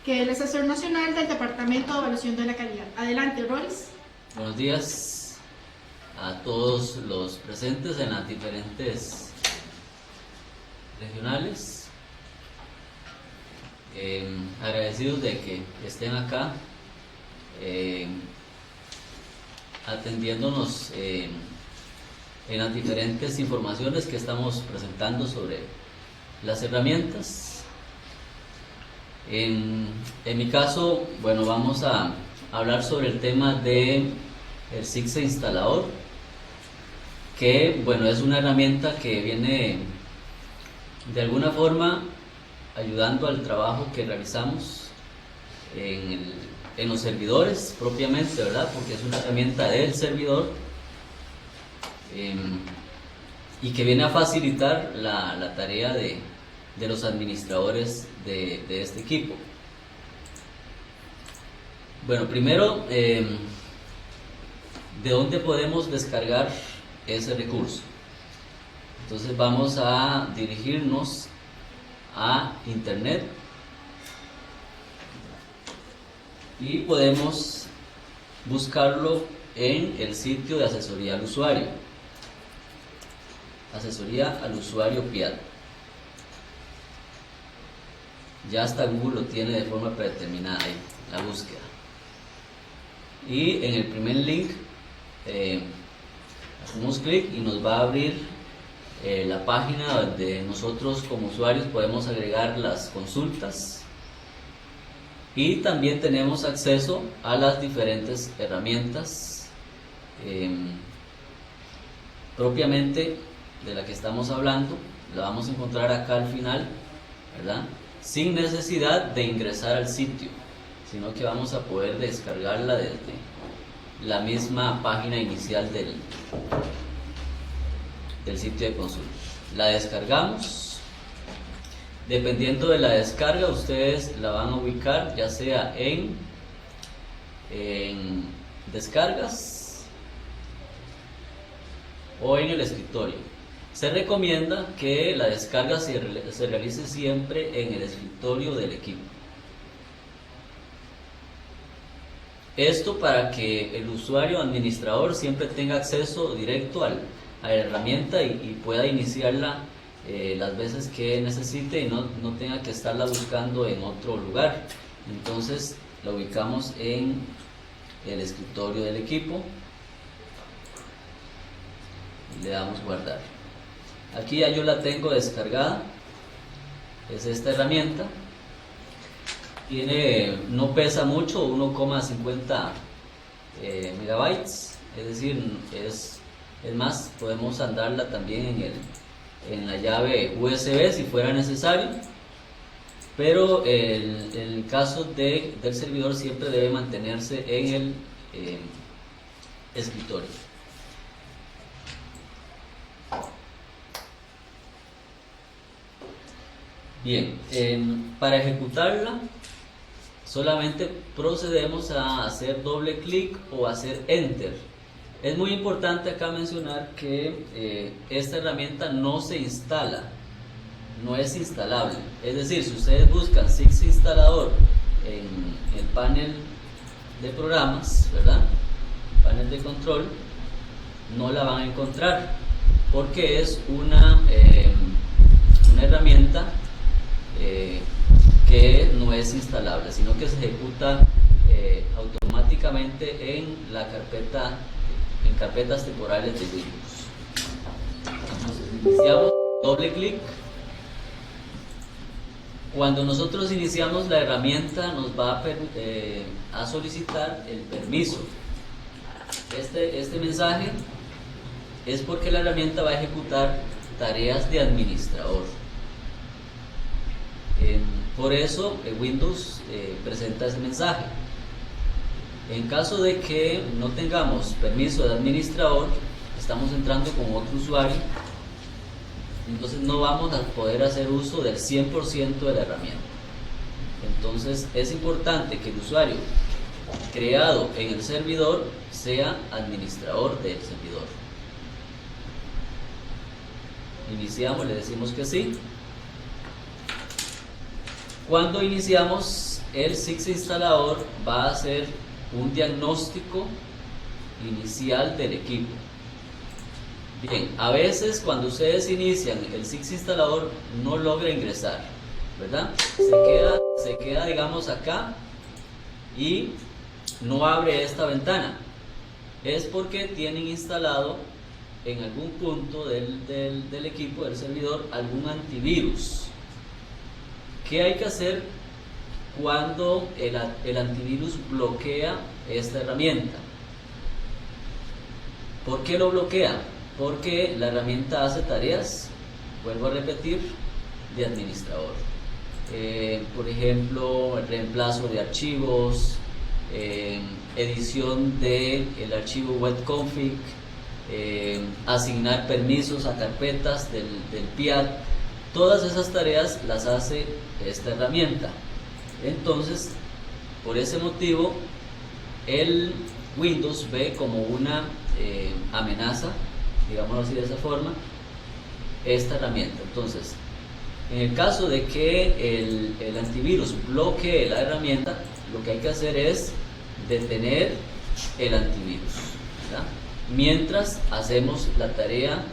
que es el asesor nacional del Departamento de Evaluación de la Calidad. Adelante, Rolis. Buenos días a todos los presentes en las diferentes regionales. Agradecidos de que estén acá atendiéndonos en las diferentes informaciones que estamos presentando sobre las herramientas. En mi caso, bueno, vamos a hablar sobre el tema de el SIGSE instalador, que bueno, es una herramienta que viene de alguna forma ayudando al trabajo que realizamos en los servidores propiamente, ¿verdad? Porque es una herramienta del servidor y que viene a facilitar la tarea de los administradores de este equipo. Bueno, primero, ¿de dónde podemos descargar ese recurso? Entonces vamos a dirigirnos a internet y podemos buscarlo en el sitio de asesoría al usuario, asesoría al usuario PIAD. Ya hasta Google lo tiene de forma predeterminada ahí, la búsqueda. Y en el primer link hacemos clic y nos va a abrir la página donde nosotros como usuarios podemos agregar las consultas y también tenemos acceso a las diferentes herramientas propiamente de la que estamos hablando. La vamos a encontrar acá al final, ¿verdad? Sin necesidad de ingresar al sitio, sino que vamos a poder descargarla desde la misma página inicial del sitio de consulta. La descargamos. Dependiendo de la descarga, ustedes la van a ubicar ya sea en descargas o en el escritorio. Se recomienda que la descarga se realice siempre en el escritorio del equipo. Esto para que el usuario administrador siempre tenga acceso directo a la herramienta y pueda iniciarla las veces que necesite y no tenga que estarla buscando en otro lugar. Entonces la ubicamos en el escritorio del equipo y le damos guardar. Aquí ya yo la tengo descargada, es esta herramienta. No pesa mucho, 1,50 megabytes, es decir, es más, podemos andarla también en la llave USB si fuera necesario, pero el caso del servidor siempre debe mantenerse en el escritorio. Bien, para ejecutarla solamente procedemos a hacer doble clic o hacer enter. Es muy importante acá mencionar que esta herramienta no se instala, no es instalable. Es decir, si ustedes buscan SIGSE instalador en el panel de programas, ¿verdad? Panel de control, no la van a encontrar porque es una herramienta que no es instalable, sino que se ejecuta automáticamente en carpetas temporales de Windows. Entonces iniciamos, doble clic. Cuando nosotros iniciamos la herramienta nos va a solicitar el permiso. Este mensaje es porque la herramienta va a ejecutar tareas de administrador. Por eso Windows presenta ese mensaje. En caso de que no tengamos permiso de administrador, estamos entrando con otro usuario, entonces no vamos a poder hacer uso del 100% de la herramienta. Entonces es importante que el usuario creado en el servidor sea administrador del servidor. Iniciamos, le decimos que sí. Cuando iniciamos el SIX instalador va a hacer un diagnóstico inicial del equipo. Bien, a veces cuando ustedes inician el SIX instalador no logra ingresar, ¿verdad? Se queda digamos acá y no abre esta ventana. Es porque tienen instalado en algún punto del equipo, del servidor, algún antivirus. ¿Qué hay que hacer cuando el antivirus bloquea esta herramienta? ¿Por qué lo bloquea? Porque la herramienta hace tareas, vuelvo a repetir, de administrador. Por ejemplo, el reemplazo de archivos, edición del archivo webconfig, asignar permisos a carpetas del PIAD. Todas esas tareas las hace esta herramienta. Entonces, por ese motivo, el Windows ve como una amenaza, digámoslo así de esa forma, esta herramienta. Entonces, en el caso de que el antivirus bloquee la herramienta, lo que hay que hacer es detener el antivirus, ¿verdad? Mientras hacemos la tarea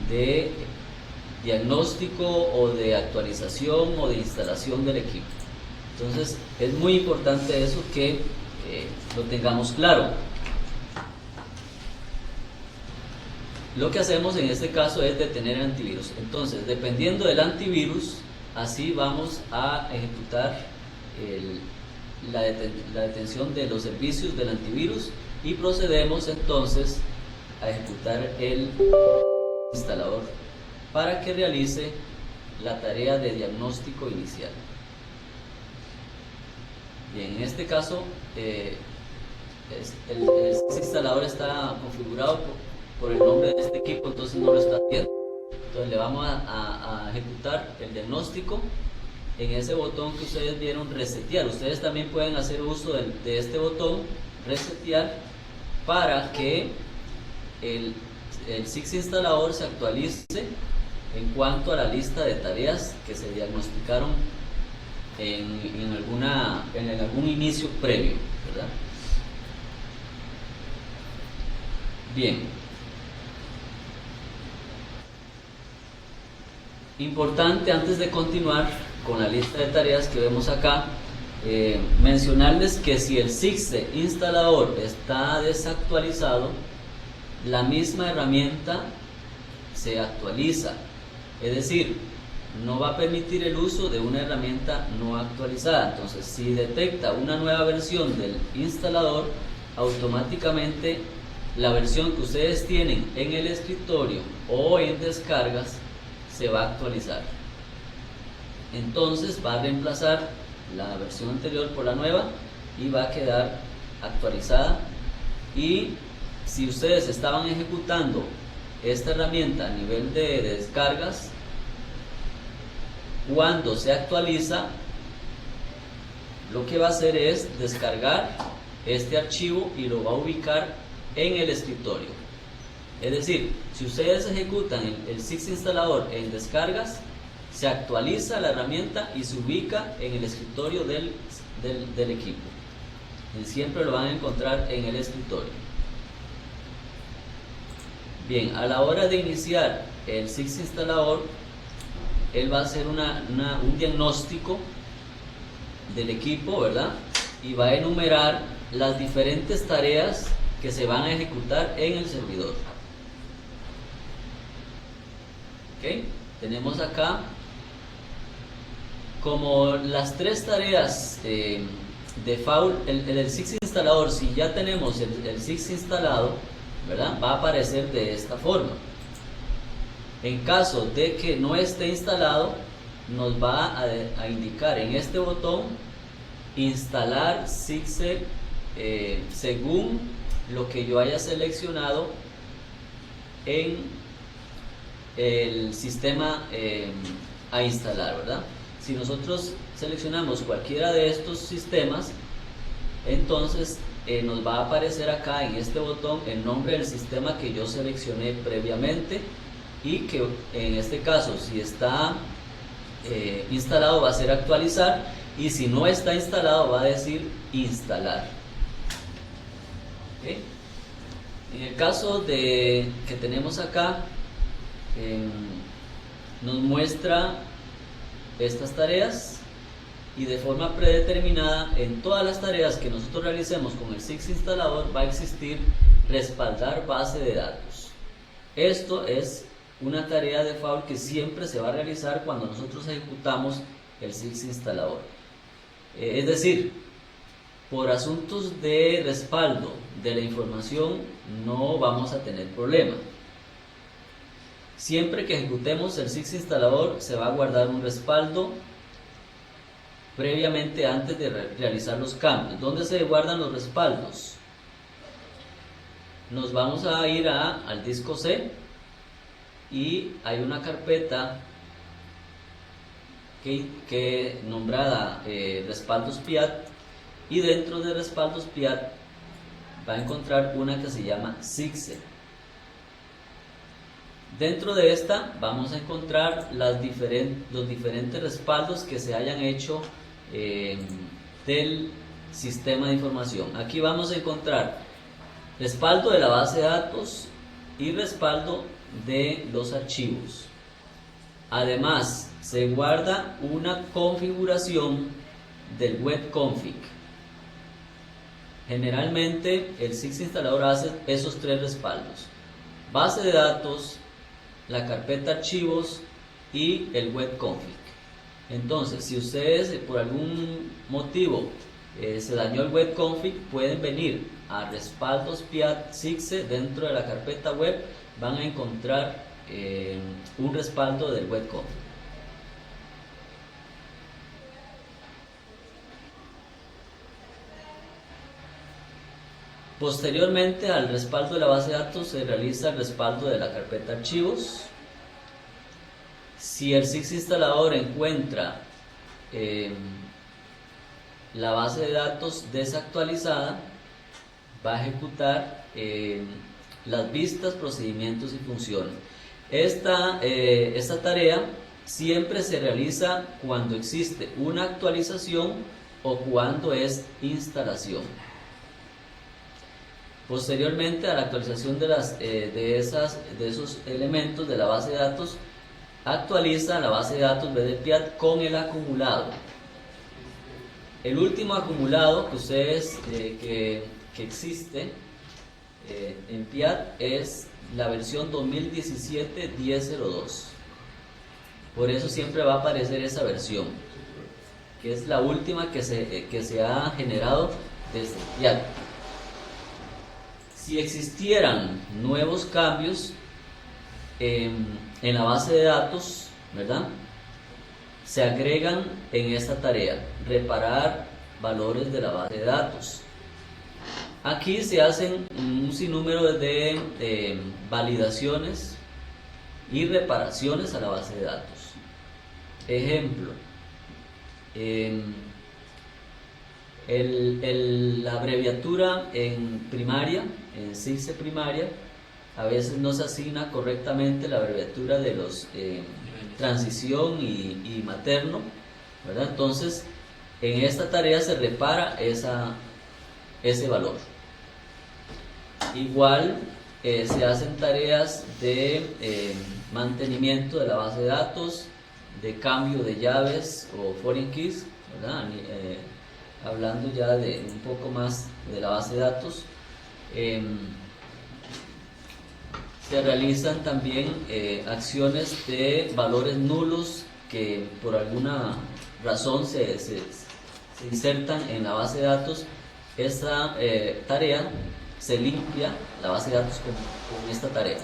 de diagnóstico o de actualización o de instalación del equipo. Entonces es muy importante eso, que lo tengamos claro. Lo que hacemos en este caso es detener el antivirus. Entonces, dependiendo del antivirus, así vamos a ejecutar la detención de los servicios del antivirus, y procedemos entonces a ejecutar el instalador para que realice la tarea de diagnóstico inicial. Bien, en este caso el instalador está configurado por el nombre de este equipo, entonces no lo está haciendo. Entonces le vamos a ejecutar el diagnóstico en ese botón que ustedes vieron, resetear. Ustedes también pueden hacer uso de este botón, resetear, para que el SIX instalador se actualice en cuanto a la lista de tareas que se diagnosticaron en algún inicio previo, ¿verdad? Bien, importante antes de continuar con la lista de tareas que vemos acá, mencionarles que si el SIX instalador está desactualizado, la misma herramienta se actualiza, es decir, no va a permitir el uso de una herramienta no actualizada. Entonces, si detecta una nueva versión del instalador, automáticamente la versión que ustedes tienen en el escritorio o en descargas se va a actualizar. Entonces va a reemplazar la versión anterior por la nueva y va a quedar actualizada. Y si ustedes estaban ejecutando esta herramienta a nivel de descargas, cuando se actualiza, lo que va a hacer es descargar este archivo y lo va a ubicar en el escritorio. Es decir, si ustedes ejecutan el SIX instalador en descargas, se actualiza la herramienta y se ubica en el escritorio del equipo. Y siempre lo van a encontrar en el escritorio. Bien, a la hora de iniciar el SIX instalador, él va a hacer un diagnóstico del equipo, ¿verdad? Y va a enumerar las diferentes tareas que se van a ejecutar en el servidor. ¿Ok? Tenemos acá como las tres tareas default. El SIX instalador, si ya tenemos el SIX instalado, ¿verdad?, va a aparecer de esta forma. En caso de que no esté instalado, nos va a indicar en este botón instalar SIGSE según lo que yo haya seleccionado en el sistema a instalar, ¿verdad? Si nosotros seleccionamos cualquiera de estos sistemas, entonces nos va a aparecer acá en este botón el nombre del sistema que yo seleccioné previamente, y que en este caso, si está instalado, va a ser actualizar, y si no está instalado va a decir instalar. ¿Okay? En el caso que tenemos acá, nos muestra estas tareas y de forma predeterminada en todas las tareas que nosotros realicemos con el SIX instalador va a existir respaldar base de datos. Esto es una tarea de default que siempre se va a realizar cuando nosotros ejecutamos el SIX instalador. Es decir, por asuntos de respaldo de la información no vamos a tener problema. Siempre que ejecutemos el SIX instalador se va a guardar un respaldo previamente antes de realizar los cambios. ¿Dónde se guardan los respaldos? Nos vamos a ir al disco C y hay una carpeta que nombrada respaldos PIAD, y dentro de respaldos PIAD va a encontrar una que se llama SIGSE. Dentro de esta vamos a encontrar los diferentes respaldos que se hayan hecho del sistema de información. Aquí vamos a encontrar respaldo de la base de datos y respaldo de los archivos. Además, se guarda una configuración del web config. Generalmente el SIX instalador hace esos tres respaldos: base de datos, la carpeta archivos y el web config. Entonces, si ustedes por algún motivo se dañó el web config, pueden venir a respaldos PIAD SIGSE. Dentro de la carpeta web van a encontrar un respaldo del web config. Posteriormente al respaldo de la base de datos se realiza el respaldo de la carpeta archivos. Si el SIX instalador encuentra la base de datos desactualizada, va a ejecutar las vistas, procedimientos y funciones. Esta tarea siempre se realiza cuando existe una actualización o cuando es instalación. Posteriormente a la actualización de esos elementos de la base de datos, actualiza la base de datos BDPIAD con el acumulado. El último acumulado que ustedes que existe en PIAD es la versión 2017-10.02. Por eso siempre va a aparecer esa versión, que es la última que se ha generado desde PIAD. Si existieran nuevos cambios en la base de datos, ¿verdad?, se agregan en esta tarea: reparar valores de la base de datos. Aquí se hacen un sinnúmero de validaciones y reparaciones a la base de datos. Ejemplo, la abreviatura en primaria, en SIGSE primaria, a veces no se asigna correctamente la abreviatura de los transición y materno, ¿verdad? Entonces, en esta tarea se repara ese valor. Igual se hacen tareas de mantenimiento de la base de datos, de cambio de llaves o foreign keys, ¿verdad? Hablando ya de un poco más de la base de datos. Se realizan también acciones de valores nulos que por alguna razón se insertan en la base de datos. Esta tarea se limpia la base de datos con esta tarea.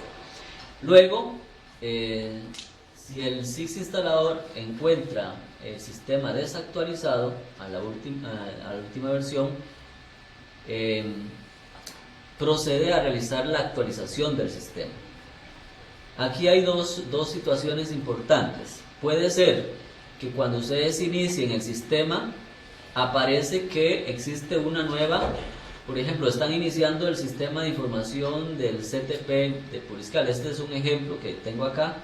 Luego, si el SIX instalador encuentra el sistema desactualizado a la última versión, procede a realizar la actualización del sistema. Aquí hay dos situaciones importantes. Puede ser que cuando ustedes inicien el sistema aparece que existe una nueva, por ejemplo, están iniciando el sistema de información del CTP de Puriscal. Este es un ejemplo que tengo acá.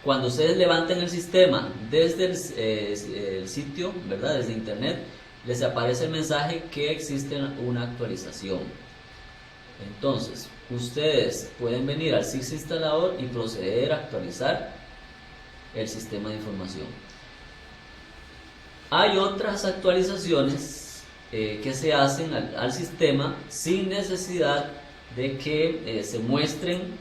cuando ustedes levanten el sistema desde el sitio, ¿verdad? Desde internet, les aparece el mensaje que existe una actualización. Entonces, ustedes pueden venir al SIX instalador y proceder a actualizar el sistema de información. Hay otras actualizaciones que se hacen al sistema sin necesidad de que se muestren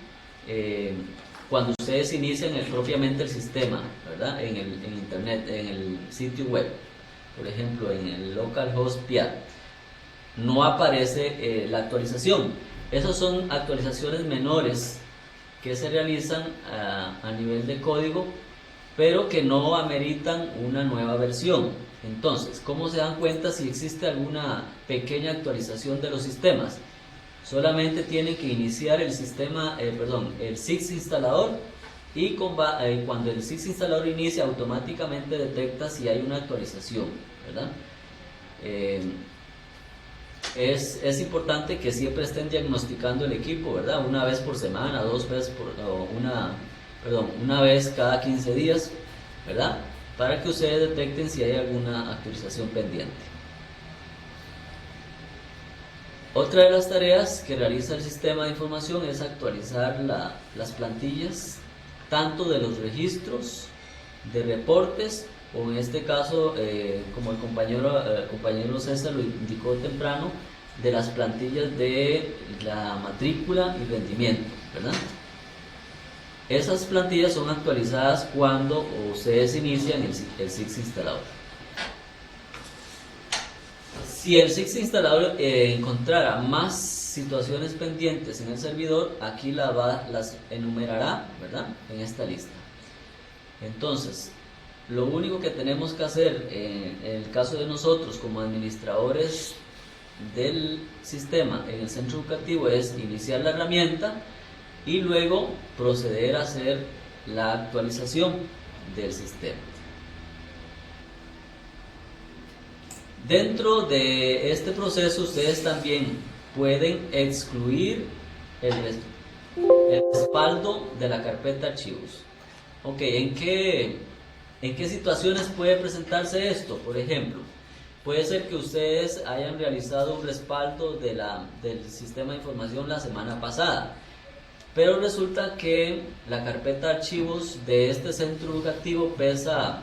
cuando ustedes inician propiamente el sistema, ¿verdad? En internet, en el sitio web. Por ejemplo, en el localhost PIA no aparece la actualización. Esas son actualizaciones menores que se realizan a nivel de código, pero que no ameritan una nueva versión. Entonces, ¿cómo se dan cuenta si existe alguna pequeña actualización de los sistemas? Solamente tienen que iniciar el sistema, el SIX instalador, y cuando el SIX instalador inicia, automáticamente detecta si hay una actualización, ¿verdad? Es importante que siempre estén diagnosticando el equipo, ¿verdad? Una vez por semana, una vez cada 15 días, ¿verdad? Para que ustedes detecten si hay alguna actualización pendiente. Otra de las tareas que realiza el sistema de información es actualizar las plantillas, tanto de los registros, de reportes, o en este caso, como el compañero César lo indicó temprano, de las plantillas de la matrícula y rendimiento, ¿verdad? Esas plantillas son actualizadas cuando ustedes inician el SIX instalador. Si el SIX instalador encontrara más situaciones pendientes en el servidor, aquí las enumerará, ¿verdad? En esta lista. Entonces, lo único que tenemos que hacer en el caso de nosotros como administradores del sistema en el centro educativo es iniciar la herramienta y luego proceder a hacer la actualización del sistema. Dentro de este proceso ustedes también pueden excluir el respaldo de la carpeta archivos. Ok, ¿en qué situaciones puede presentarse esto? Por ejemplo, puede ser que ustedes hayan realizado un respaldo del sistema de información la semana pasada, pero resulta que la carpeta archivos de este centro educativo pesa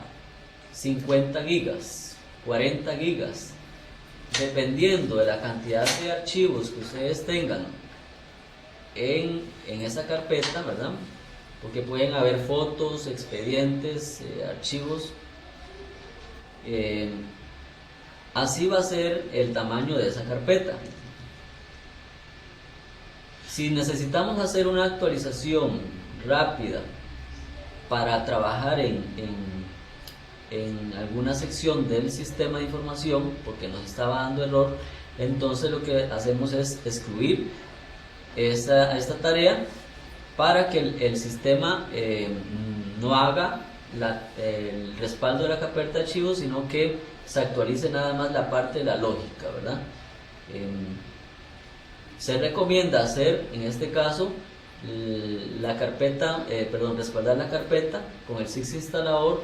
50 gigas, 40 gigas, dependiendo de la cantidad de archivos que ustedes tengan en esa carpeta, ¿verdad? Porque pueden haber fotos, expedientes, archivos. Así va a ser el tamaño de esa carpeta. Si necesitamos hacer una actualización rápida para trabajar en alguna sección del sistema de información, porque nos estaba dando error, entonces lo que hacemos es excluir esta tarea para que el sistema no haga el respaldo de la carpeta de archivos, sino que se actualice nada más la parte de la lógica, ¿verdad? Se recomienda hacer, en este caso, respaldar la carpeta con el SIX instalador,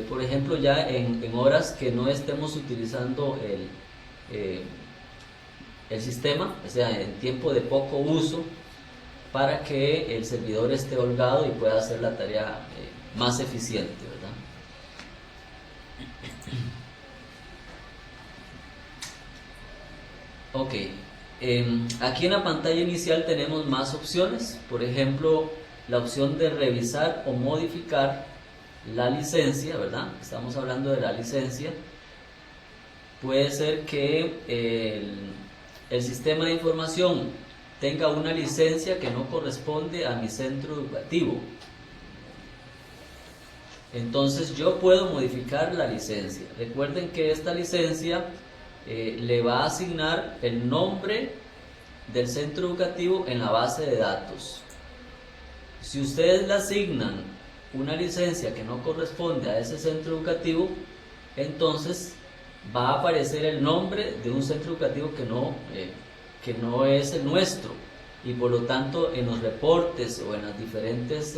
por ejemplo, ya en horas que no estemos utilizando el sistema, o sea, en tiempo de poco uso, para que el servidor esté holgado y pueda hacer la tarea más eficiente, ¿verdad? Ok, aquí en la pantalla inicial tenemos más opciones. Por ejemplo, la opción de revisar o modificar la licencia, ¿verdad? Estamos hablando de la licencia. Puede ser que el sistema de información tenga una licencia que no corresponde a mi centro educativo. Entonces yo puedo modificar la licencia. Recuerden que esta licencia le va a asignar el nombre del centro educativo en la base de datos. Si ustedes le asignan una licencia que no corresponde a ese centro educativo, entonces va a aparecer el nombre de un centro educativo que no es el nuestro, y por lo tanto en los reportes o en las diferentes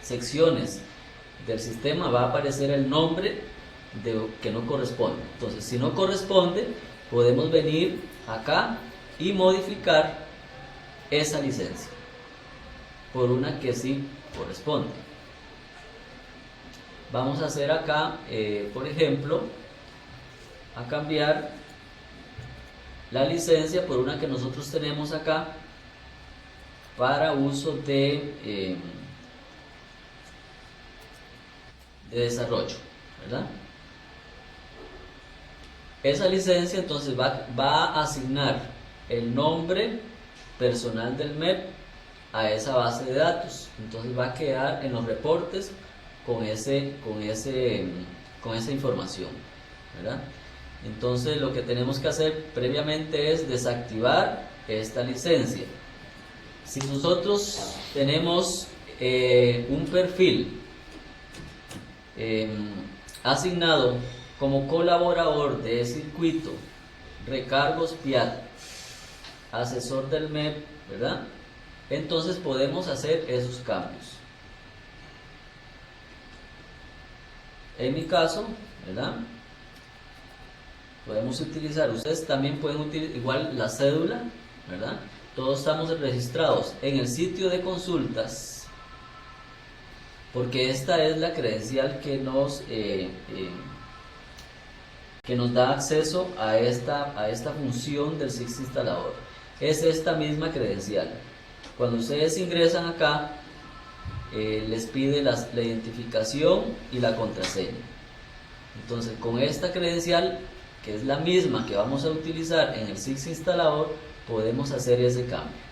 secciones del sistema va a aparecer el nombre que no corresponde. Entonces, si no corresponde, podemos venir acá y modificar esa licencia por una que sí corresponde. Vamos a hacer acá, por ejemplo, a cambiar la licencia por una que nosotros tenemos acá para uso de desarrollo, ¿verdad? Esa licencia entonces va a asignar el nombre personal del MEP a esa base de datos. Entonces va a quedar en los reportes con esa información, ¿verdad? Entonces lo que tenemos que hacer previamente es desactivar esta licencia. Si nosotros tenemos un perfil asignado como colaborador de circuito, recargos PIAT, asesor del MEP, ¿verdad? Entonces podemos hacer esos cambios. En mi caso, ¿verdad? Podemos utilizar, ustedes también pueden utilizar igual la cédula, ¿verdad? Todos estamos registrados en el sitio de consultas, porque esta es la credencial que nos da acceso a esta función del SIX instalador. Es esta misma credencial. Cuando ustedes ingresan acá, les pide la identificación y la contraseña. Entonces, con esta credencial, que es la misma que vamos a utilizar en el SIX instalador, podemos hacer ese cambio.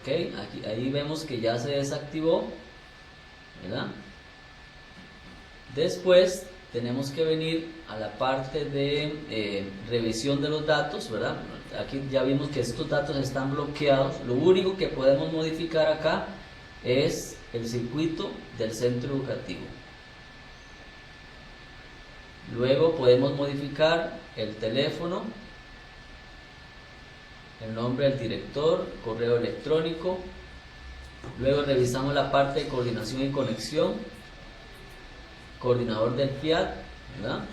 Ok, ahí vemos que ya se desactivó, ¿verdad? Después tenemos que venir a la parte de revisión de los datos, ¿verdad? Aquí ya vimos que estos datos están bloqueados. Lo único que podemos modificar acá es el circuito del centro educativo. Luego podemos modificar el teléfono, el nombre del director, correo electrónico. Luego revisamos la parte de coordinación y conexión, coordinador del PIAT, ¿verdad?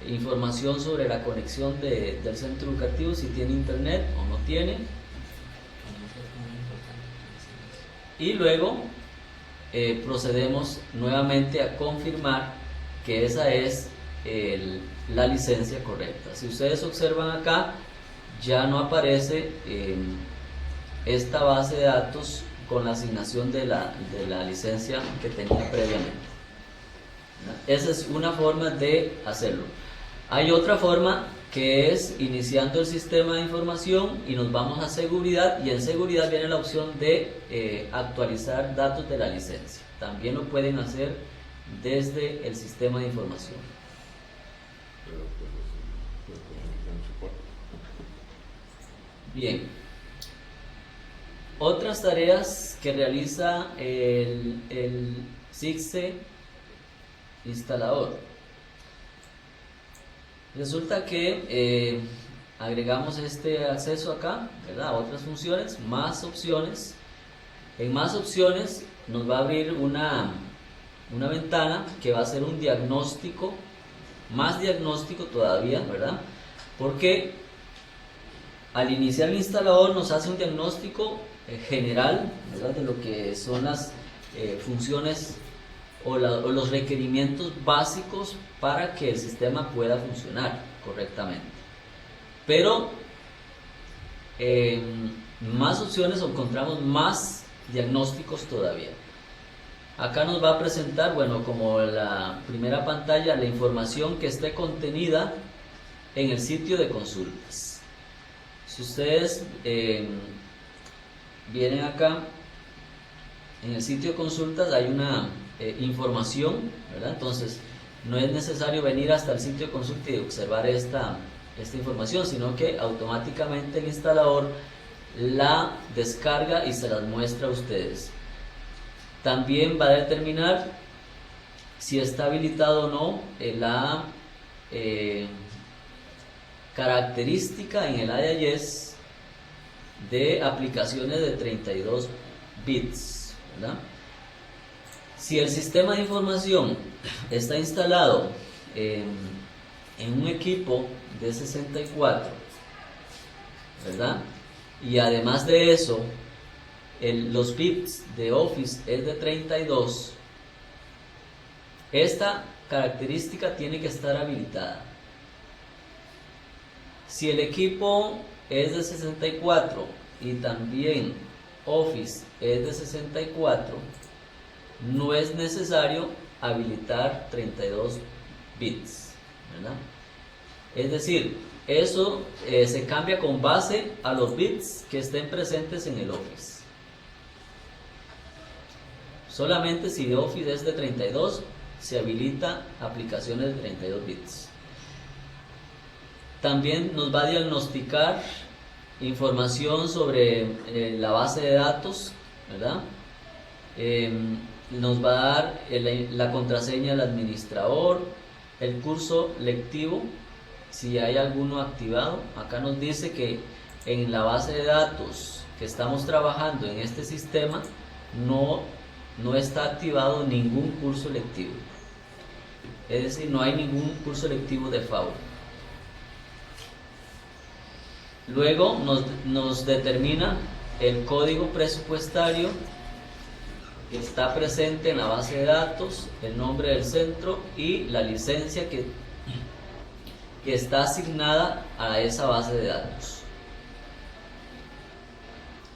Información sobre la conexión del centro educativo, si tiene internet o no tiene. Y luego procedemos nuevamente a confirmar que esa es la licencia correcta. Si ustedes observan acá, ya no aparece esta base de datos con la asignación de la licencia que tenía previamente. Esa es una forma de hacerlo. Hay otra forma que es iniciando el sistema de información y nos vamos a seguridad, y en seguridad viene la opción de actualizar datos de la licencia. También lo pueden hacer desde el sistema de información. Bien, otras tareas que realiza el SIGSE instalador. Resulta que agregamos este acceso acá, ¿verdad? A otras funciones, más opciones. En más opciones nos va a abrir una ventana que va a ser un diagnóstico, más diagnóstico todavía, ¿verdad? Porque al iniciar el instalador nos hace un diagnóstico general, ¿verdad? De lo que son las funciones o los requerimientos básicos para que el sistema pueda funcionar correctamente. Pero más opciones, encontramos más diagnósticos todavía. Acá nos va a presentar, bueno, como la primera pantalla, la información que esté contenida en el sitio de consultas. Si ustedes vienen acá, en el sitio de consultas hay una información, ¿verdad? Entonces, no es necesario venir hasta el sitio de consulta y observar esta información, sino que automáticamente el instalador la descarga y se las muestra a ustedes. También va a determinar si está habilitado o no característica en el alias de aplicaciones de 32 bits, ¿verdad? Si el sistema de información está instalado en un equipo de 64, ¿verdad? Y además de eso, los bits de Office es de 32, esta característica tiene que estar habilitada. Si el equipo es de 64 y también Office es de 64, no es necesario habilitar 32 bits, ¿verdad? Es decir, eso se cambia con base a los bits que estén presentes en el Office. Solamente si Office es de 32, se habilita aplicaciones de 32 bits. También nos va a diagnosticar información sobre la base de datos, ¿verdad? Nos va a dar la contraseña del administrador, el curso lectivo, si hay alguno activado. Acá nos dice que en la base de datos que estamos trabajando en este sistema no está activado ningún curso lectivo, es decir, no hay ningún curso lectivo de favor. Luego nos determina el código presupuestario que está presente en la base de datos, el nombre del centro y la licencia que está asignada a esa base de datos.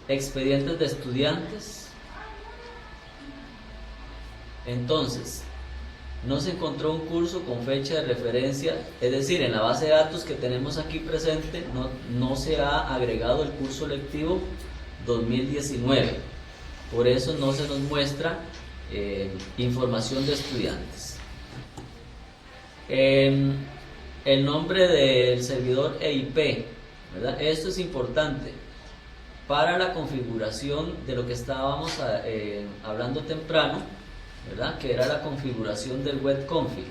Expedientes de estudiantes. Entonces, no se encontró un curso con fecha de referencia, es decir, en la base de datos que tenemos aquí presente no se ha agregado el curso lectivo 2019, por eso no se nos muestra información de estudiantes. El nombre del servidor EIP, ¿verdad? Esto es importante para la configuración de lo que estábamos hablando temprano, ¿verdad? Que era la configuración del web config.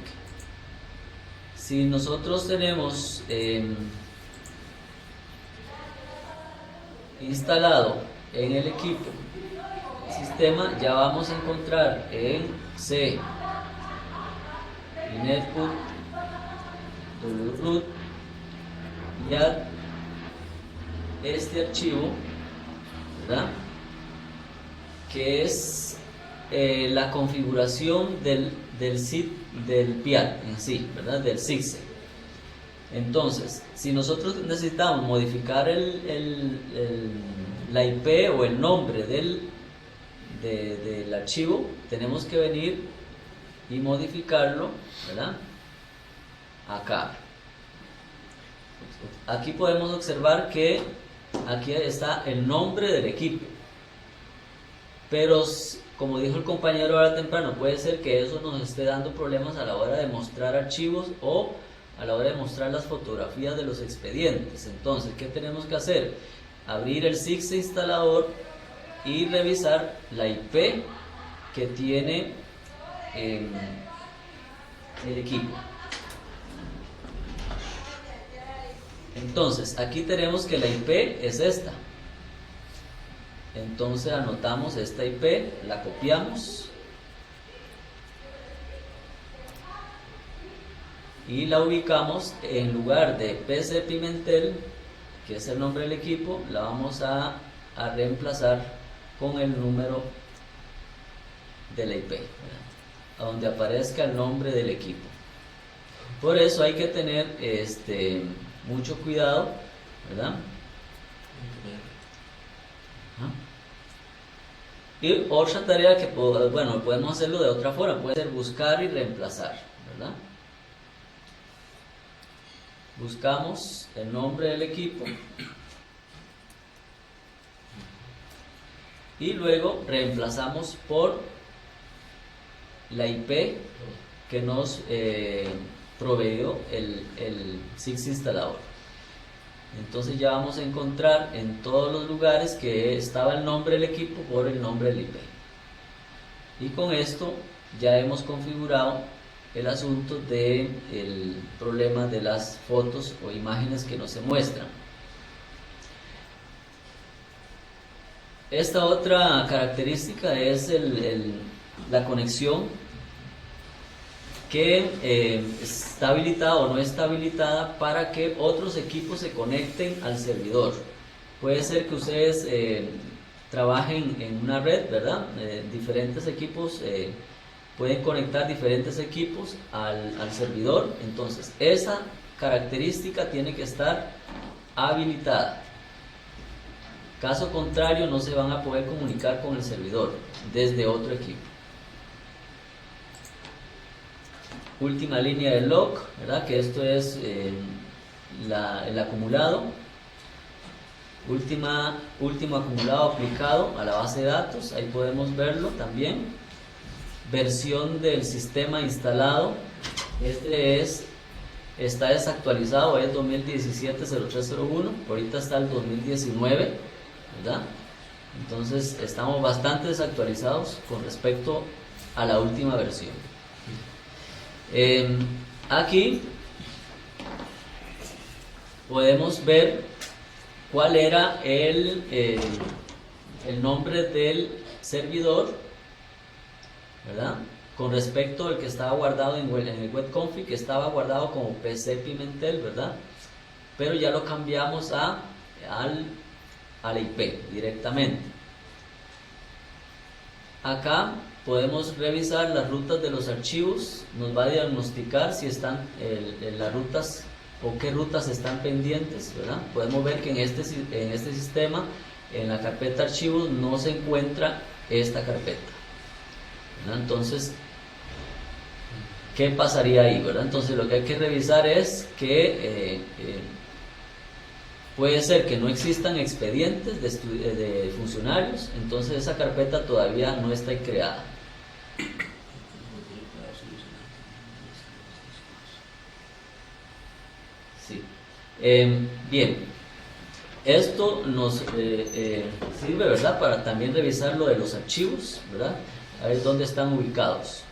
Si nosotros tenemos instalado en el equipo el sistema, ya vamos a encontrar en C, netbook, wroot, ya este archivo, ¿verdad? Que es la configuración del PIAT en sí, ¿verdad? Del SIGSE. Entonces, si nosotros necesitamos modificar la IP o el nombre del archivo, tenemos que venir y modificarlo, ¿verdad? Acá. Aquí podemos observar que aquí está el nombre del equipo, pero como dijo el compañero ahora temprano, puede ser que eso nos esté dando problemas a la hora de mostrar archivos o a la hora de mostrar las fotografías de los expedientes. Entonces, ¿qué tenemos que hacer? Abrir el SIGSE instalador y revisar la IP que tiene el equipo. Entonces, aquí tenemos que la IP es esta. Entonces anotamos esta IP, la copiamos y la ubicamos en lugar de PC Pimentel, que es el nombre del equipo, la vamos a reemplazar con el número de la IP, ¿verdad? A donde aparezca el nombre del equipo. Por eso hay que tener mucho cuidado, ¿verdad? Y otra tarea que podemos hacerlo de otra forma, puede ser buscar y reemplazar, ¿verdad? Buscamos el nombre del equipo y luego reemplazamos por la IP que nos proveyó el SIGSE instalador. Entonces ya vamos a encontrar en todos los lugares que estaba el nombre del equipo por el nombre del IP. Y con esto ya hemos configurado el asunto del problema de las fotos o imágenes que no se muestran. Esta otra característica es la conexión que está habilitada o no está habilitada para que otros equipos se conecten al servidor. Puede ser que ustedes trabajen en una red, ¿verdad? Diferentes equipos pueden conectar diferentes equipos al servidor. Entonces esa característica tiene que estar habilitada. Caso contrario, no se van a poder comunicar con el servidor desde otro equipo. Última línea del log, ¿verdad? Que esto es el acumulado. Último acumulado aplicado a la base de datos. Ahí podemos verlo también. Versión del sistema instalado. Está desactualizado, es 2017-0301. Ahorita está el 2019, ¿verdad? Entonces estamos bastante desactualizados con respecto a la última versión. Aquí podemos ver cuál era el nombre del servidor, ¿verdad? Con respecto al que estaba guardado en el web config, que estaba guardado como PC Pimentel, ¿verdad? Pero ya lo cambiamos a la IP directamente. Acá podemos revisar las rutas de los archivos, nos va a diagnosticar si están las rutas o qué rutas están pendientes, ¿verdad? Podemos ver que en este sistema, en la carpeta archivos, no se encuentra esta carpeta, ¿verdad? Entonces, ¿qué pasaría ahí, verdad? Entonces lo que hay que revisar es que puede ser que no existan expedientes de funcionarios, entonces esa carpeta todavía no está creada. Sí. Bien, esto nos sirve, ¿verdad?, para también revisar lo de los archivos, ¿verdad? A ver dónde están ubicados.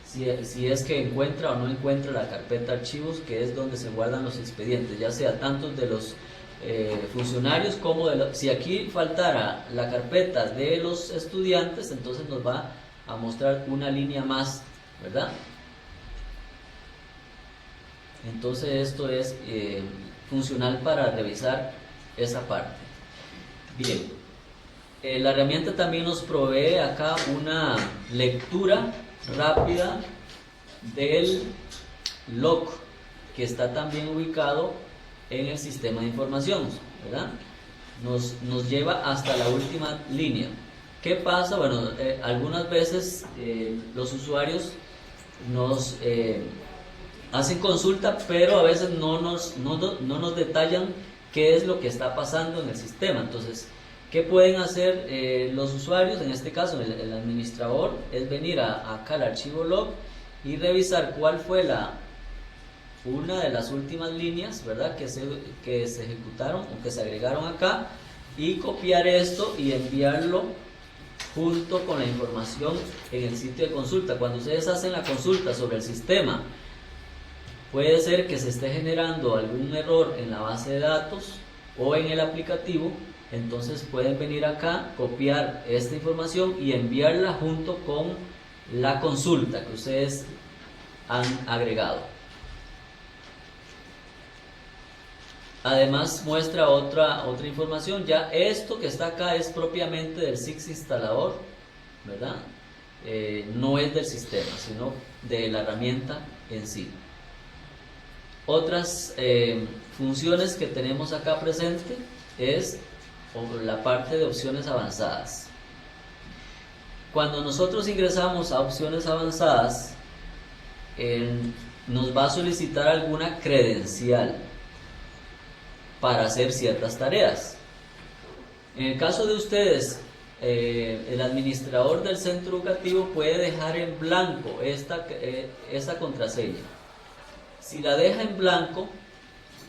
Si es que encuentra o no encuentra la carpeta archivos, que es donde se guardan los expedientes, ya sea tanto de los funcionarios como si aquí faltara la carpeta de los estudiantes, entonces nos va a mostrar una línea más, ¿verdad? Entonces esto es funcional para revisar esa parte. Bien, la herramienta también nos provee acá una lectura rápida del log, que está también ubicado en el sistema de información, ¿verdad? Nos lleva hasta la última línea. ¿Qué pasa? Bueno, algunas veces los usuarios nos hacen consulta, pero a veces no nos detallan qué es lo que está pasando en el sistema. Entonces, ¿qué pueden hacer los usuarios? En este caso, el administrador, es venir acá al archivo log y revisar cuál fue una de las últimas líneas, ¿verdad?, que se ejecutaron o que se agregaron acá, y copiar esto y enviarlo junto con la información en el sitio de consulta. Cuando ustedes hacen la consulta sobre el sistema, puede ser que se esté generando algún error en la base de datos o en el aplicativo. Entonces pueden venir acá, copiar esta información y enviarla junto con la consulta que ustedes han agregado. Además muestra otra información. Ya esto que está acá es propiamente del SIX instalador, ¿verdad? No es del sistema, sino de la herramienta en sí. Otras funciones que tenemos acá presente es la parte de opciones avanzadas. Cuando nosotros ingresamos a opciones avanzadas, nos va a solicitar alguna credencial para hacer ciertas tareas. En el caso de ustedes, el administrador del centro educativo puede dejar en blanco esta contraseña. Si la deja en blanco,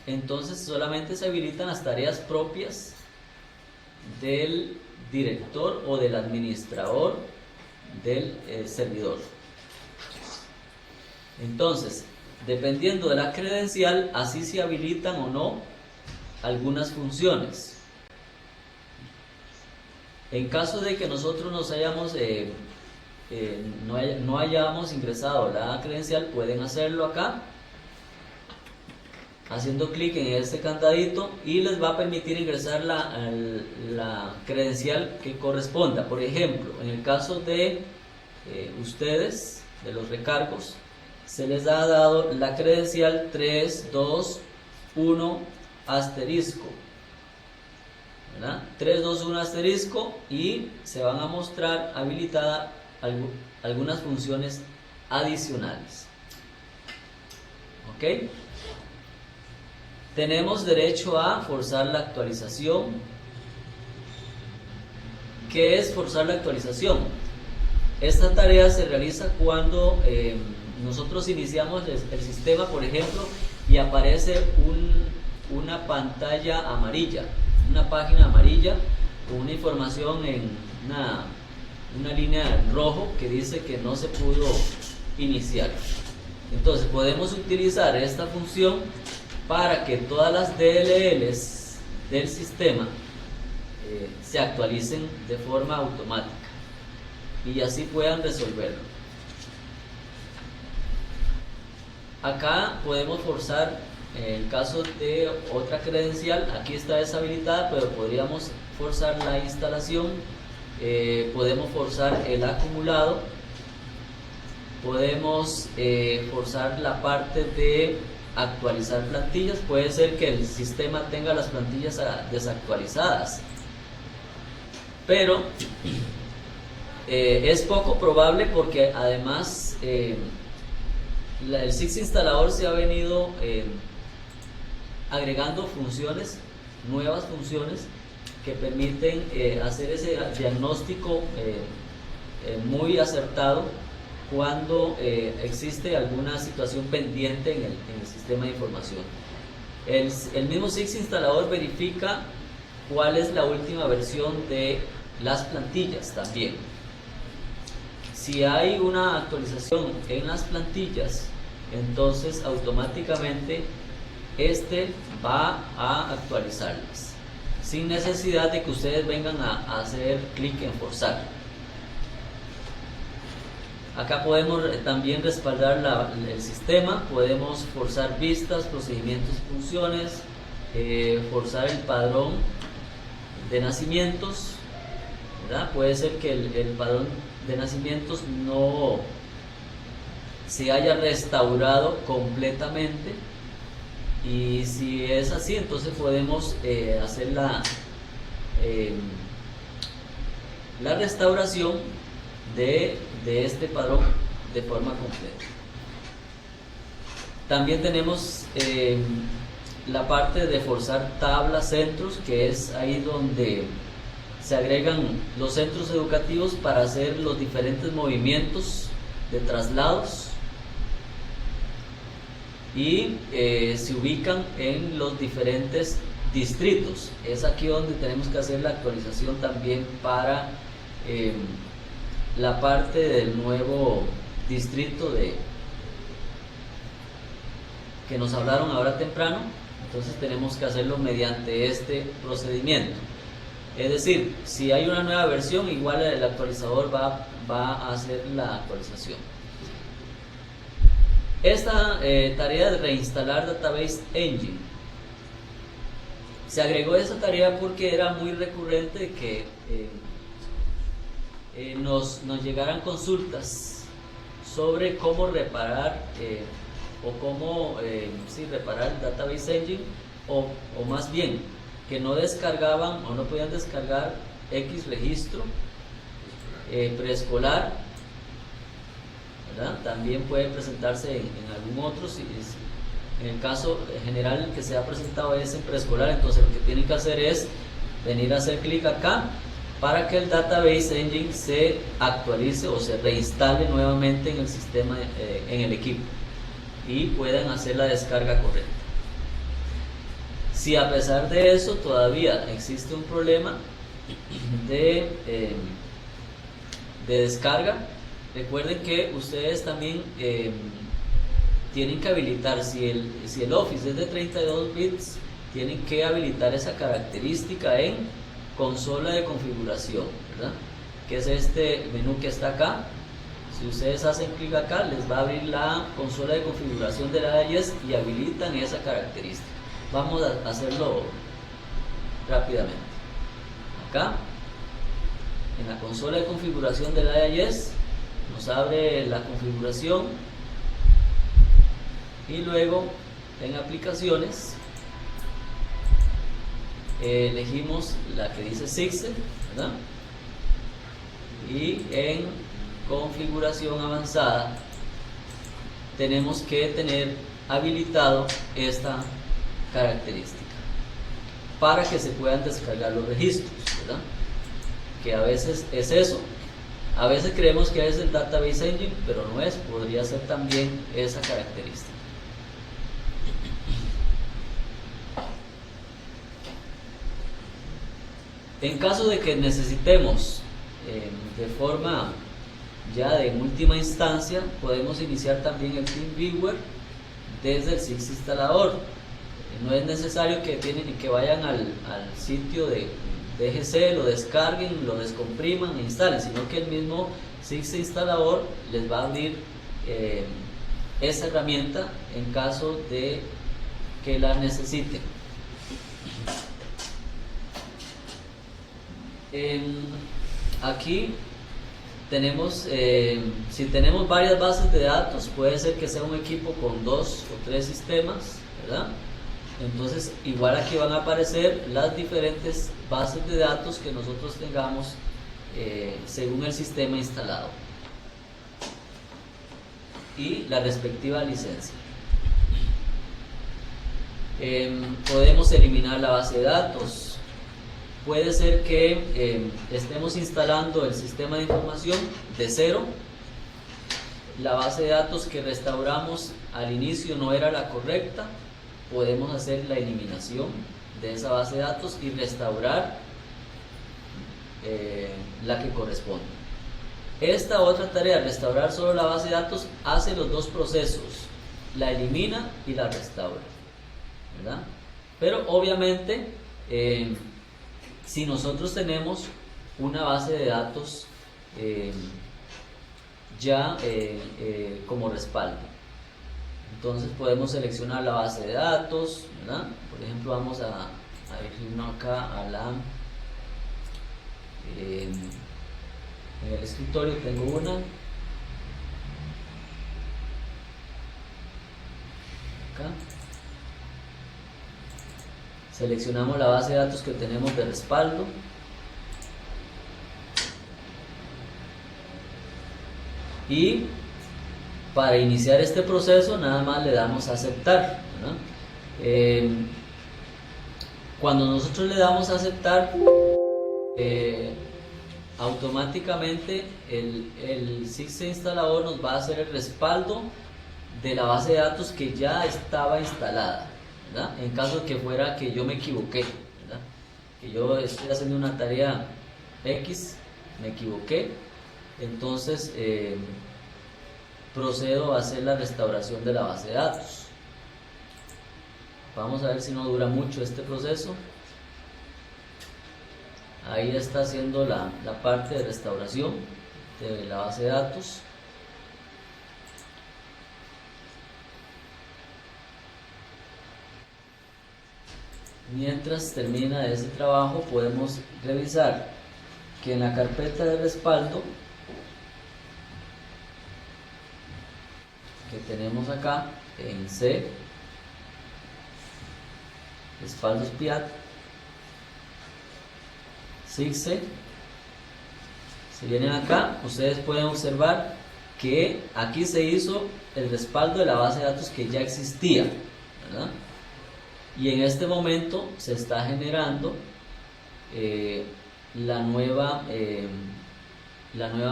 entonces solamente se habilitan las tareas propias del director o del administrador del servidor. Entonces, dependiendo de la credencial, así se habilitan o no algunas funciones. En caso de que nosotros no hayamos ingresado la credencial, pueden hacerlo acá haciendo clic en este candadito y les va a permitir ingresar la credencial que corresponda. Por ejemplo, en el caso de ustedes, de los recargos, se les ha dado la credencial 321 asterisco, ¿verdad? 321 asterisco, y se van a mostrar habilitadas algunas funciones adicionales. ¿Ok? Tenemos derecho a forzar la actualización. ¿Qué es forzar la actualización? Esta tarea se realiza cuando nosotros iniciamos el sistema, por ejemplo, y aparece una pantalla amarilla, una página amarilla con una información en una línea en rojo que dice que no se pudo iniciar. Entonces podemos utilizar esta función para que todas las DLLs del sistema se actualicen de forma automática y así puedan resolverlo. Acá podemos forzar, en el caso de otra credencial, aquí está deshabilitada, pero podríamos forzar la instalación, podemos forzar el acumulado, podemos forzar la parte de actualizar plantillas. Puede ser que el sistema tenga las plantillas desactualizadas, pero es poco probable porque además el SIX instalador se ha venido agregando nuevas funciones que permiten hacer ese diagnóstico muy acertado cuando existe alguna situación pendiente en el sistema de información. El mismo SIX instalador verifica cuál es la última versión de las plantillas también. Si hay una actualización en las plantillas, entonces automáticamente va a actualizarlas sin necesidad de que ustedes vengan a hacer clic en forzar. Acá podemos también respaldar el sistema, podemos forzar vistas, procedimientos y funciones, forzar el padrón de nacimientos, ¿verdad? Puede ser que el padrón de nacimientos no se haya restaurado completamente, y si es así, entonces podemos hacer la restauración de este padrón de forma completa. También tenemos la parte de forzar tablas, centros, que es ahí donde se agregan los centros educativos para hacer los diferentes movimientos de traslados y se ubican en los diferentes distritos. Es aquí donde tenemos que hacer la actualización también para la parte del nuevo distrito que nos hablaron ahora temprano. Entonces tenemos que hacerlo mediante este procedimiento. Es decir, si hay una nueva versión, igual el actualizador va a hacer la actualización. Esta tarea de reinstalar Database Engine, se agregó esa tarea porque era muy recurrente que nos llegaran consultas sobre cómo reparar reparar el Database Engine, o más bien que no descargaban o no podían descargar X registro preescolar, ¿verdad? También puede presentarse en algún otro. En el caso general que se ha presentado es en preescolar, entonces lo que tienen que hacer es venir a hacer clic acá para que el Database Engine se actualice o se reinstale nuevamente en el sistema, en el equipo, y puedan hacer la descarga correcta. Si a pesar de eso todavía existe un problema de descarga, recuerden que ustedes también tienen que habilitar, si el Office es de 32 bits, tienen que habilitar esa característica en consola de configuración, ¿verdad? Que es este menú que está acá. Si ustedes hacen clic acá, les va a abrir la consola de configuración del AIS y habilitan esa característica. Vamos a hacerlo rápidamente. Acá, en la consola de configuración del AIS, nos abre la configuración y luego en aplicaciones elegimos la que dice Sixel, ¿verdad? Y en configuración avanzada tenemos que tener habilitado esta característica para que se puedan descargar los registros, ¿verdad? Que a veces es eso, a veces creemos que es el Database Engine, pero no es, podría ser también esa característica. En caso de que necesitemos de forma ya de última instancia, podemos iniciar también el TeamViewer desde el SIX instalador. No es necesario que vayan al sitio de DGC, lo descarguen, lo descompriman e instalen, sino que el mismo SIX instalador les va a abrir esa herramienta en caso de que la necesiten. Aquí tenemos, si tenemos varias bases de datos, puede ser que sea un equipo con 2 o 3 sistemas, ¿verdad? Entonces igual aquí van a aparecer las diferentes bases de datos que nosotros tengamos según el sistema instalado y la respectiva licencia. Podemos eliminar la base de datos. Puede ser que estemos instalando el sistema de información de cero, la base de datos que restauramos al inicio no era la correcta, podemos hacer la eliminación de esa base de datos y restaurar la que corresponde. Esta otra tarea, restaurar solo la base de datos, hace los dos procesos, la elimina y la restaura, ¿verdad? Pero obviamente si nosotros tenemos una base de datos ya como respaldo, entonces podemos seleccionar la base de datos, ¿verdad? Por ejemplo, vamos a irnos acá a la en el escritorio tengo una acá. Seleccionamos la base de datos que tenemos de respaldo y para iniciar este proceso nada más le damos a aceptar, ¿verdad? Cuando nosotros le damos a aceptar, automáticamente el SIX instalador nos va a hacer el respaldo de la base de datos que ya estaba instalada, ¿verdad? En caso de que fuera que yo me equivoqué, ¿verdad? Que yo estoy haciendo una tarea X, me equivoqué, entonces procedo a hacer la restauración de la base de datos. Vamos a ver si no dura mucho este proceso. Ahí está haciendo la parte de restauración de la base de datos. Mientras termina ese trabajo, podemos revisar que en la carpeta de respaldo que tenemos acá en C, respaldos PIAT, SIGSE, si vienen acá, ustedes pueden observar que aquí se hizo el respaldo de la base de datos que ya existía, ¿verdad? Y en este momento se está generando la nueva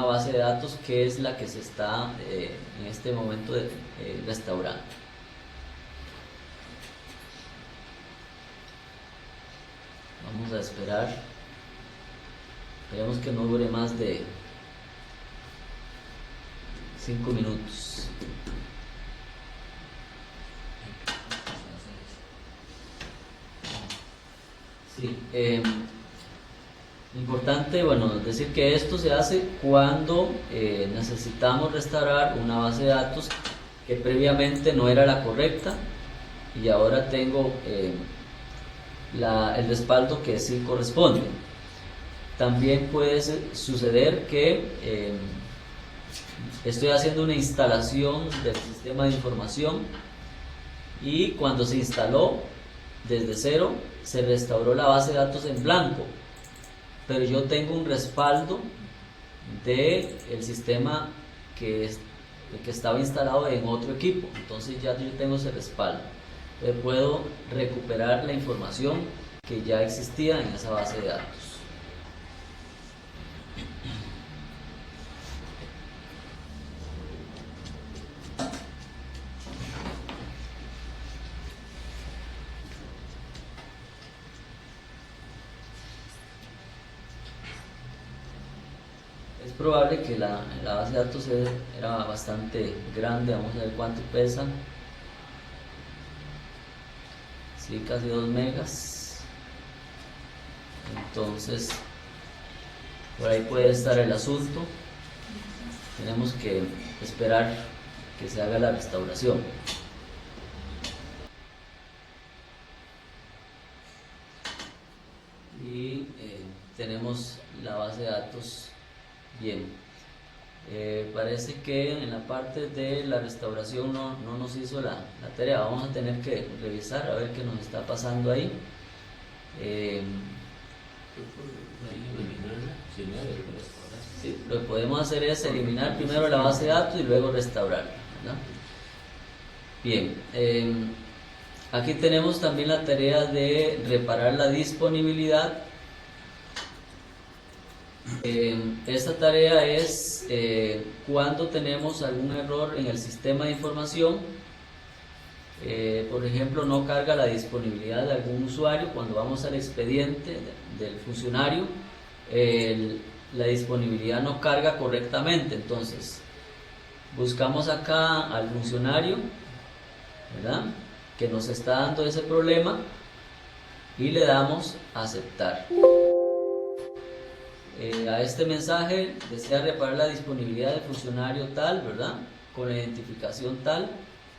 base de datos, que es la que se está en este momento restaurando. Vamos a esperar. Esperemos que no dure más de 5 minutos. Sí, importante, bueno, decir que esto se hace cuando necesitamos restaurar una base de datos que previamente no era la correcta y ahora tengo el respaldo que sí corresponde. También puede suceder que estoy haciendo una instalación del sistema de información y cuando se instaló desde cero se restauró la base de datos en blanco, pero yo tengo un respaldo del sistema que estaba instalado en otro equipo, entonces ya yo tengo ese respaldo. Entonces puedo recuperar la información que ya existía en esa base de datos. Es probable que la base de datos era bastante grande, vamos a ver cuánto pesa. Sí, casi 2 megas. Entonces, por ahí puede estar el asunto. Tenemos que esperar que se haga la restauración. Y tenemos la base de datos bien. Parece que en la parte de la restauración no nos hizo la tarea. Vamos a tener que revisar a ver qué nos está pasando ahí. Sí, lo que podemos hacer es eliminar primero la base de datos y luego restaurarla, ¿verdad? Bien, aquí tenemos también la tarea de reparar la disponibilidad. Esta tarea es cuando tenemos algún error en el sistema de información, por ejemplo, no carga la disponibilidad de algún usuario. Cuando vamos al expediente del funcionario, la disponibilidad no carga correctamente, entonces buscamos acá al funcionario, ¿verdad?, que nos está dando ese problema y le damos a aceptar. A este mensaje: desea reparar la disponibilidad del funcionario tal, ¿verdad?, con la identificación tal.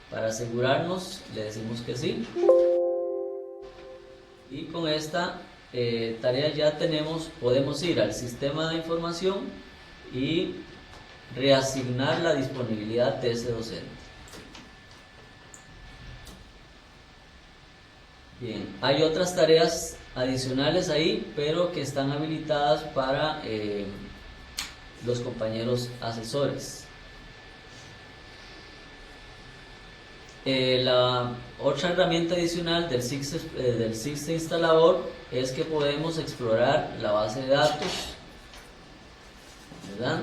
Para asegurarnos le decimos que sí, y con esta tarea ya podemos ir al sistema de información y reasignar la disponibilidad de ese docente. Bien, hay otras tareas adicionales ahí, pero que están habilitadas para los compañeros asesores. La otra herramienta adicional del SIGST instalador es que podemos explorar la base de datos, ¿verdad?,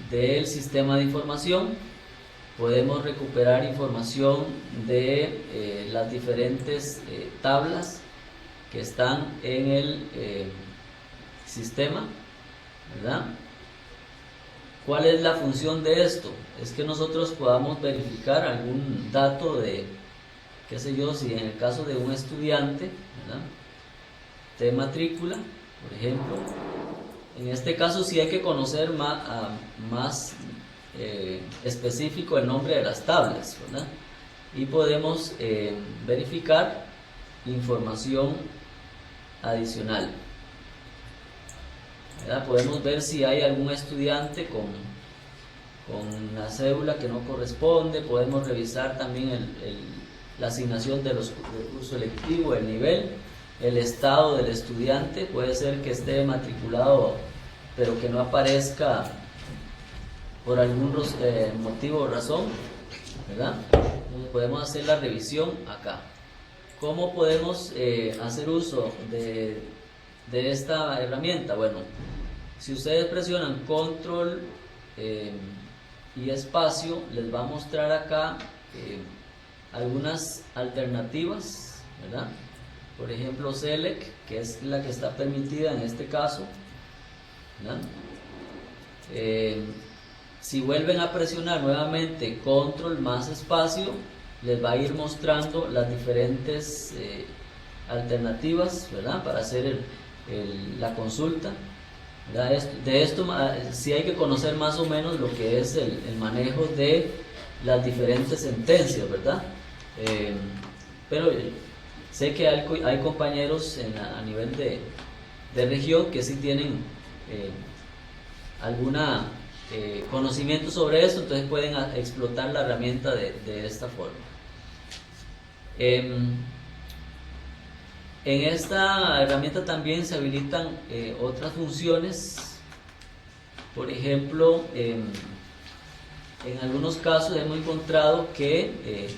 del sistema de información. Podemos recuperar información de las diferentes tablas que están en el sistema, ¿verdad? ¿Cuál es la función de esto? Es que nosotros podamos verificar algún dato de, qué sé yo, si en el caso de un estudiante, ¿verdad?, de matrícula, por ejemplo. En este caso sí hay que conocer más específico el nombre de las tablas, ¿verdad? Y podemos verificar información adicional, ¿verdad? Podemos ver si hay algún estudiante con la cédula que no corresponde. Podemos revisar también la asignación del curso electivo, el nivel, el estado del estudiante. Puede ser que esté matriculado pero que no aparezca por algún motivo o razón, ¿verdad? Entonces podemos hacer la revisión acá. ¿Cómo podemos hacer uso de esta herramienta? Bueno, si ustedes presionan control y espacio, les va a mostrar acá algunas alternativas, ¿verdad? Por ejemplo, select, que es la que está permitida en este caso, ¿verdad? Si vuelven a presionar nuevamente control más espacio, les va a ir mostrando las diferentes alternativas, ¿verdad? Para hacer la consulta, ¿verdad? De esto sí hay que conocer más o menos lo que es el manejo de las diferentes sentencias, ¿verdad? Pero sé que hay compañeros a nivel de región que sí tienen alguna conocimiento sobre esto, entonces pueden explotar la herramienta de esta forma. En esta herramienta también se habilitan otras funciones. Por ejemplo, en algunos casos hemos encontrado que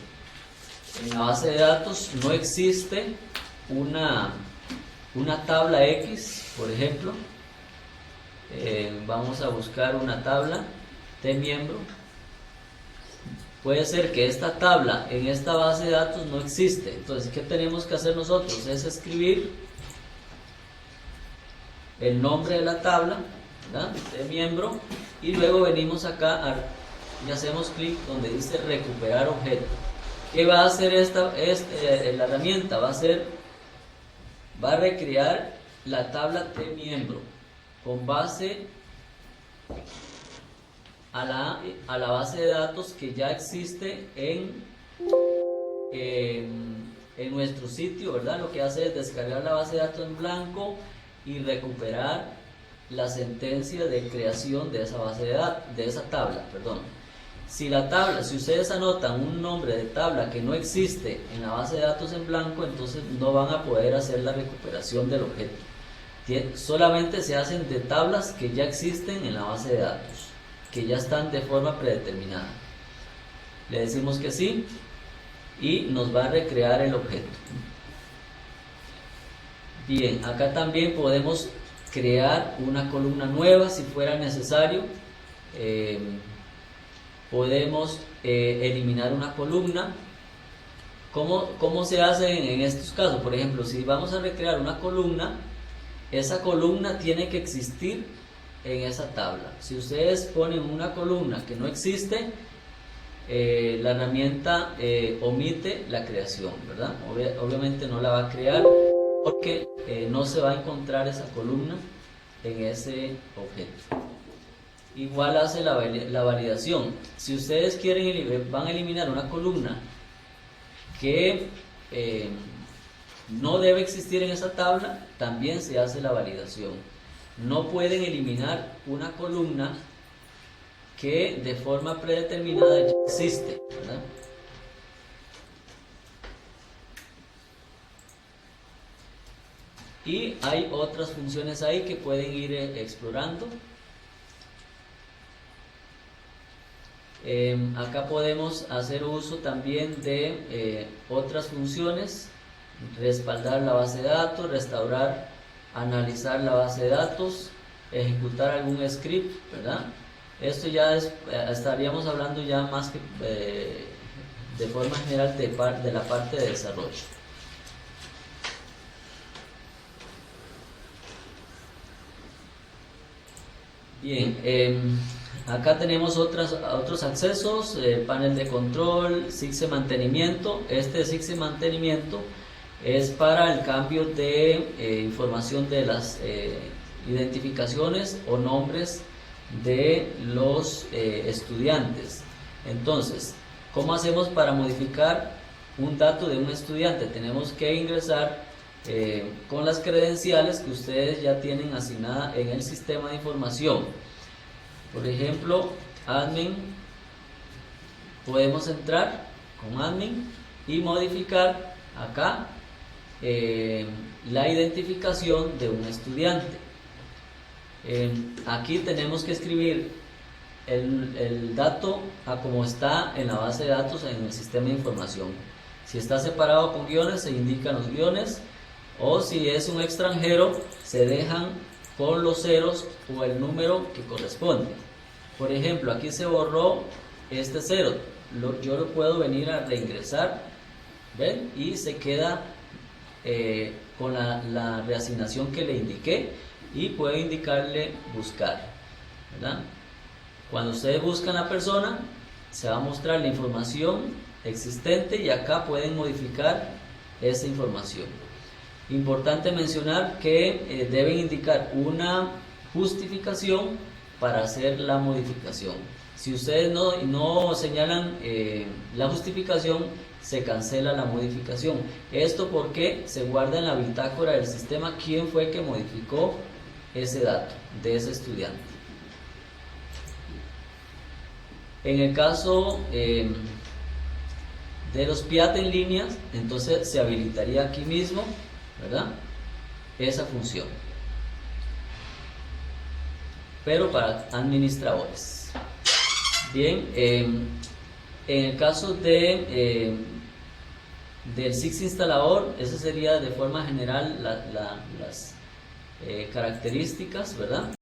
en la base de datos no existe una tabla X, por ejemplo. Vamos a buscar una tabla de miembro. Puede ser que esta tabla en esta base de datos no existe. Entonces, ¿qué tenemos que hacer nosotros? Es escribir el nombre de la tabla, ¿verdad?, de miembro, y luego venimos acá y hacemos clic donde dice recuperar objeto. ¿Qué va a hacer la herramienta? Va a recrear la tabla de miembro con base a la base de datos que ya existe en nuestro sitio, ¿verdad? Lo que hace es descargar la base de datos en blanco y recuperar la sentencia de creación de esa base de datos, de esa tabla, perdón. Si ustedes anotan un nombre de tabla que no existe en la base de datos en blanco, entonces no van a poder hacer la recuperación del objeto. Solamente se hacen de tablas que ya existen en la base de datos, que ya están de forma predeterminada. Le decimos que sí y nos va a recrear el objeto. Bien, acá también podemos crear una columna nueva si fuera necesario. Podemos eliminar una columna. ¿Cómo se hace en estos casos? Por ejemplo, si vamos a recrear una columna, esa columna tiene que existir en esa tabla. Si ustedes ponen una columna que no existe, la herramienta omite la creación, ¿verdad? Obviamente no la va a crear porque no se va a encontrar esa columna en ese objeto. Igual hace la validación. Si ustedes van a eliminar una columna que no debe existir en esa tabla, también se hace la validación. No pueden eliminar una columna que de forma predeterminada ya existe, ¿verdad? Y hay otras funciones ahí que pueden ir explorando. Acá podemos hacer uso también de otras funciones: respaldar la base de datos, restaurar, analizar la base de datos, ejecutar algún script, ¿verdad? Esto ya estaríamos hablando ya más que de forma general de la parte de desarrollo. Bien, acá tenemos otros accesos: panel de control, SIGSE mantenimiento. Este SIGSE mantenimiento es para el cambio de información de las identificaciones o nombres de los estudiantes. Entonces, ¿cómo hacemos para modificar un dato de un estudiante? Tenemos que ingresar con las credenciales que ustedes ya tienen asignadas en el sistema de información. Por ejemplo, admin, podemos entrar con admin y modificar acá la identificación de un estudiante. Aquí tenemos que escribir el dato a como está en la base de datos en el sistema de información. Si está separado con guiones, se indican los guiones, o si es un extranjero, se dejan con los ceros o el número que corresponde. Por ejemplo, aquí se borró este 0, yo lo puedo venir a reingresar, ¿ven? Y se queda con la reasignación que le indiqué, y puedo indicarle buscar, ¿verdad? Cuando ustedes buscan a la persona, se va a mostrar la información existente y acá pueden modificar esa información. Importante mencionar que deben indicar una justificación para hacer la modificación. Si ustedes no señalan la justificación, se cancela la modificación. Esto porque se guarda en la bitácora del sistema quién fue que modificó ese dato de ese estudiante. En el caso de los PIAT en líneas, entonces se habilitaría aquí mismo, ¿verdad?, esa función, pero para administradores. Bien, en el caso del SIX instalador, esa sería de forma general las características, ¿verdad?